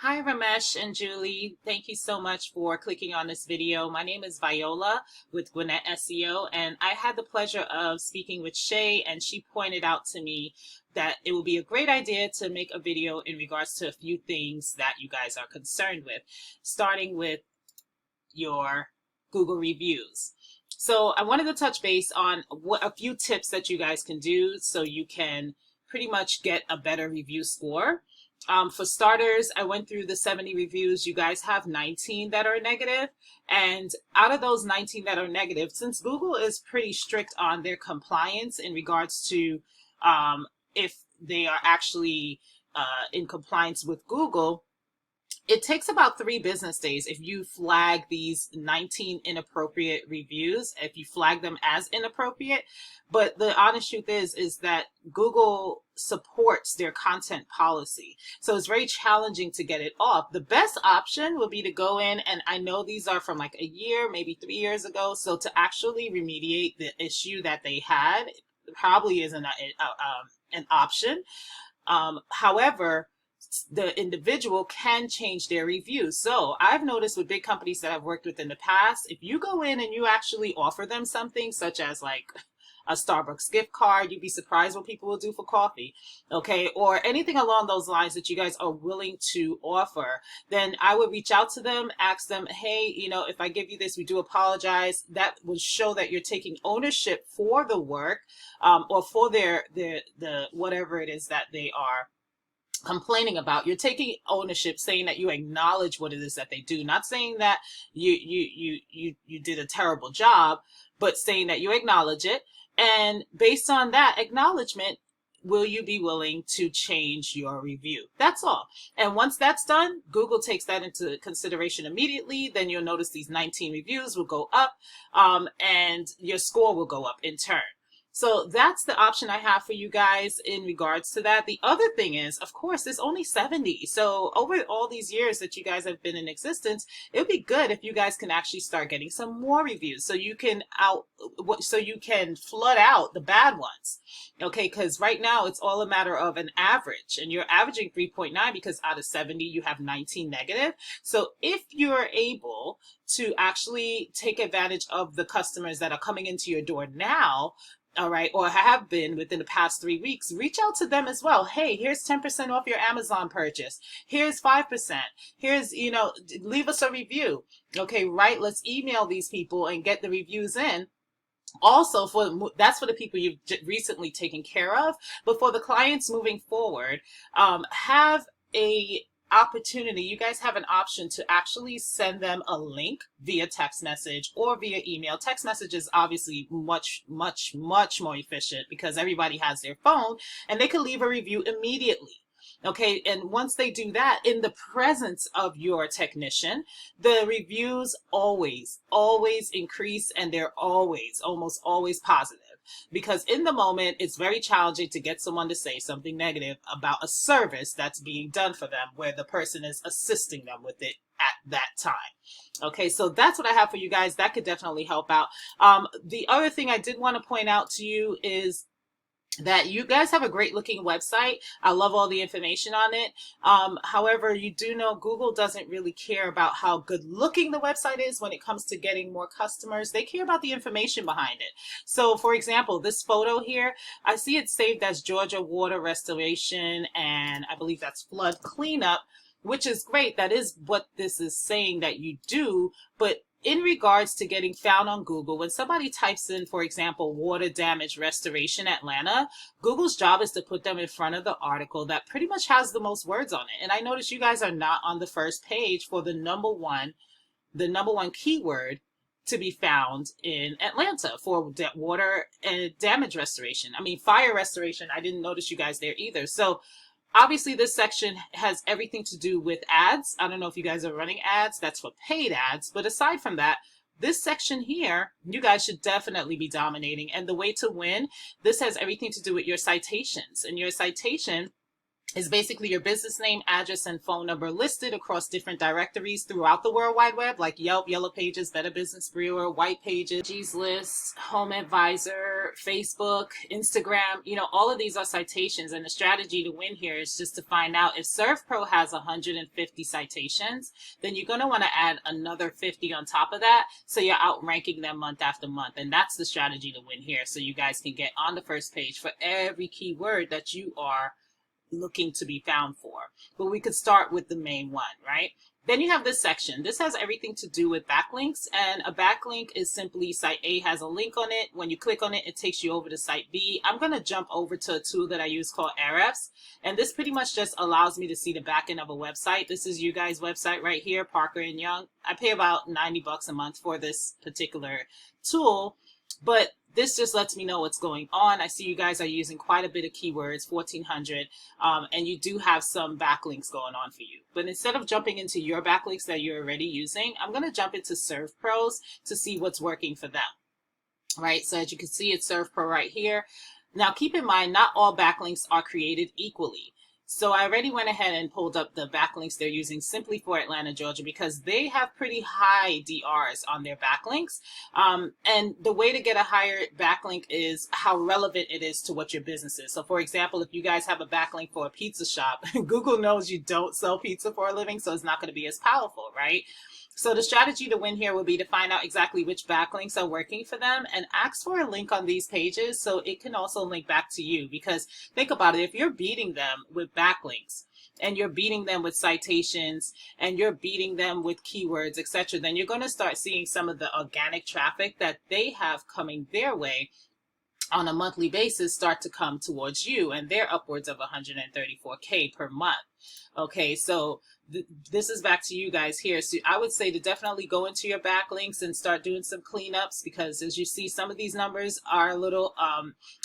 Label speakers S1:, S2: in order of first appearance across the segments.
S1: Hi, Ramesh and Julie. Thank you so much for clicking on this video. My name is Viola with Gwinnett SEO, and I had the pleasure of speaking with Shay, and she pointed out to me that it would be a great idea to make a video in regards to a few things that you guys are concerned with, starting with your Google reviews. So I wanted to touch base on a few tips that you guys can do so you can pretty much get a better review score. For starters, I went through the 70 reviews. You guys have 19 that are negative. And out of those 19 that are negative, since Google is pretty strict on their compliance in regards to if they are actually in compliance with Google, it takes about 3 business days if you flag these 19 inappropriate reviews, if you flag them as inappropriate. But the honest truth is that Google supports their content policy. So it's very challenging to get it off. The best option would be to go in, and I know these are from like a year, maybe 3 years ago. So to actually remediate the issue that they had probably isn't an option. However, the individual can change their reviews. So I've noticed with big companies that I've worked with in the past, if you go in and you actually offer them something such as like a Starbucks gift card, you'd be surprised what people will do for coffee, okay, or anything along those lines that you guys are willing to offer, then I would reach out to them, ask them, hey, if I give you this, we do apologize. That will show that you're taking ownership for the work or for the whatever it is that they are complaining about. You're taking ownership, saying that you acknowledge what it is that they do, not saying that you did a terrible job, but saying that you acknowledge it. And based on that acknowledgement, will you be willing to change your review? That's all. And once that's done, Google takes that into consideration immediately. Then you'll notice these 19 reviews will go up and your score will go up in turn. So that's the option I have for you guys in regards to that. The other thing is, of course, there's only 70. So over all these years that you guys have been in existence, it would be good if you guys can actually start getting some more reviews so you can flood out the bad ones. Okay, because right now it's all a matter of an average, and you're averaging 3.9 because out of 70 you have 19 negative. So if you're able to actually take advantage of the customers that are coming into your door now, all right, or have been within the past 3 weeks, reach out to them as well. Hey, here's 10% off your Amazon purchase. Here's 5%. Here's, leave us a review. Okay, right? Let's email these people and get the reviews in. Also, that's for the people you've recently taken care of. But for the clients moving forward, have a opportunity. You guys have an option to actually send them a link via text message or via email. Text message is obviously much more efficient because everybody has their phone and they can leave a review immediately. Okay, and once they do that in the presence of your technician, the reviews always increase, and they're almost always positive. Because in the moment, it's very challenging to get someone to say something negative about a service that's being done for them where the person is assisting them with it at that time. Okay, so that's what I have for you guys. That could definitely help out. The other thing I did want to point out to you is that you guys have a great looking website. I love all the information on it. However, you do know Google doesn't really care about how good looking the website is when it comes to getting more customers. They care about the information behind it. So for example, this photo here, I see it saved as Georgia water restoration, and I believe that's flood cleanup, which is great. That is what this is saying that you do. But in regards to getting found on Google, when somebody types in, for example, water damage restoration Atlanta, Google's job is to put them in front of the article that pretty much has the most words on it. And I notice you guys are not on the first page for the number one keyword to be found in Atlanta for water and damage restoration. I mean, fire restoration, I didn't notice you guys there either. So obviously, this section has everything to do with ads. I don't know if you guys are running ads. That's for paid ads. But aside from that, this section here, you guys should definitely be dominating. And the way to win, this has everything to do with your citations. And your citation is basically your business name, address, and phone number listed across different directories throughout the World Wide Web, like Yelp, Yellow Pages, Better Business Bureau, White Pages, G's List, Home Advisor, Facebook, Instagram. You know, all of these are citations, and the strategy to win here is just to find out if ServPro has 150 citations, then you're going to want to add another 50 on top of that, so you're outranking them month after month. And that's the strategy to win here, so you guys can get on the first page for every keyword that you are looking to be found for. But we could start with the main one, right? Then you have this section. This has everything to do with backlinks, and a backlink is simply site A has a link on it. When you click on it, it takes you over to site B. I'm going to jump over to a tool that I use called Ahrefs, and this pretty much just allows me to see the back end of a website. This is you guys' website right here, Parker and Young. I pay about 90 bucks a month for this particular tool, but this just lets me know what's going on. I see you guys are using quite a bit of keywords, 1,400, and you do have some backlinks going on for you. But instead of jumping into your backlinks that you're already using, I'm going to jump into ServPro's to see what's working for them, right? So as you can see, it's ServPro right here. Now, keep in mind, not all backlinks are created equally. So I already went ahead and pulled up the backlinks they're using simply for Atlanta, Georgia, because they have pretty high DRs on their backlinks. And the way to get a higher backlink is how relevant it is to what your business is. So for example, if you guys have a backlink for a pizza shop, Google knows you don't sell pizza for a living, so it's not going to be as powerful, right? So the strategy to win here would be to find out exactly which backlinks are working for them and ask for a link on these pages so it can also link back to you. Because think about it, if you're beating them with backlinks and you're beating them with citations and you're beating them with keywords, etc., then you're going to start seeing some of the organic traffic that they have coming their way on a monthly basis start to come towards you, and they're upwards of 134K per month. Okay, so this is back to you guys here. So I would say to definitely go into your backlinks and start doing some cleanups, because as you see, some of these numbers are a little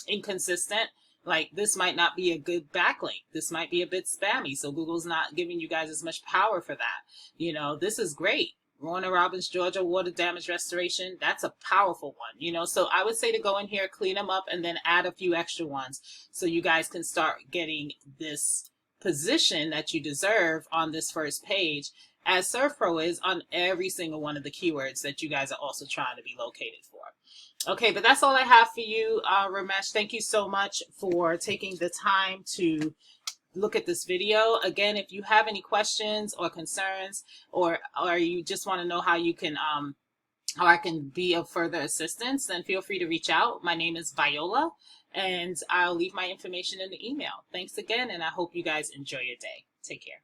S1: inconsistent. Like this might not be a good backlink. This might be a bit spammy, so Google's not giving you guys as much power for that. You know, this is great. Warner Robins, Georgia, water damage restoration. That's a powerful one, you know. So I would say to go in here, clean them up, and then add a few extra ones so you guys can start getting this position that you deserve on this first page, as ServPro is on every single one of the keywords that you guys are also trying to be located for. Okay, but that's all I have for you, Ramesh. Thank you so much for taking the time to look at this video. Again, if you have any questions or concerns, or you just want to know how you can how I can be of further assistance, then feel free to reach out. My name is Viola, and I'll leave my information in the email. Thanks again, and I hope you guys enjoy your day. Take care.